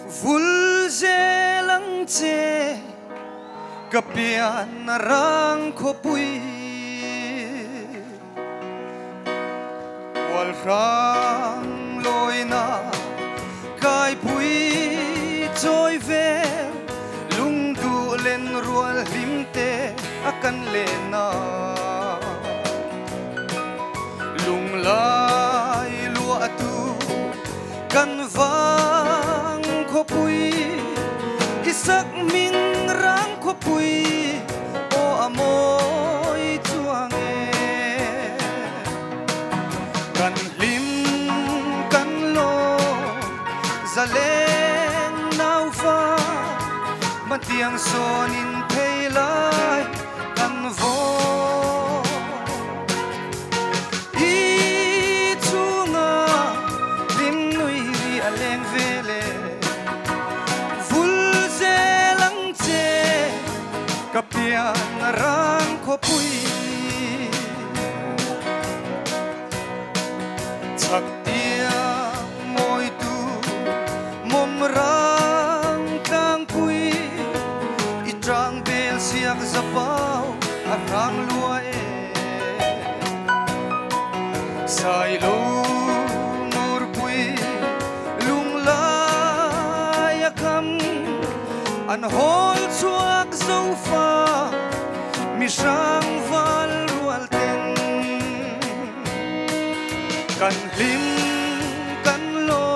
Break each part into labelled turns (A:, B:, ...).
A: vul ze lang che kapian narang ko pui wal rang loi na kai pui choi ve lung du len rual limte akan lena lung lai lua tu kan vang ko pui isak min rang ko pui o amoy chuange kan lim kan lo zalen nau fa matiang sonin theilai kan vo i chunga lim nui ri aleng vele vul ze lang che kapian rang ko pui chak tia moi tu mom rang kang pui i trang bel siak zapau arang lua e sai lo mor pui lung lai akam an hol chuak zo fa mi sang val rual ten kan lim kan lo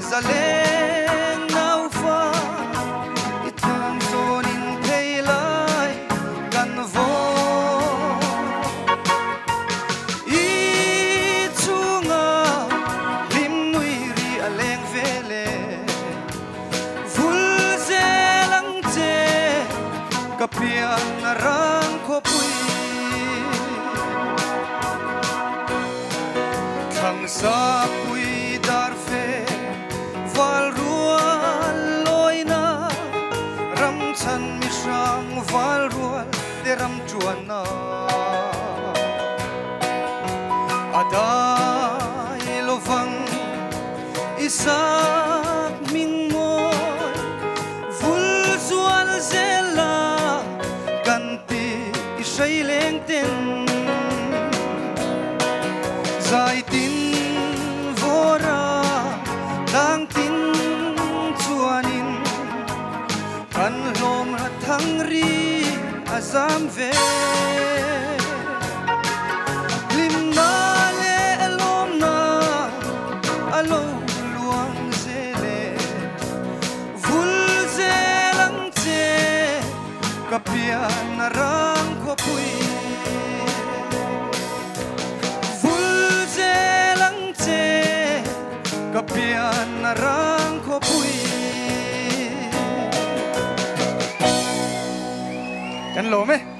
A: zaleng nau fa itang zonin theilai kan vo i chunga lim nui ri aleng vele vul ze lang che kapian rang ko pui thang sa pui dar fe val rual loi na ram chan mi sang val rual de ram chuan na adai lovang isak ming moi vul zual zela kanti isai leng ten zai tin vora tang tin chuanin kan lom na thang ri azam ve lim na le lom na alo luang zele vul ze lang che kapian rang ko pui kapian rang ko pui kan lo me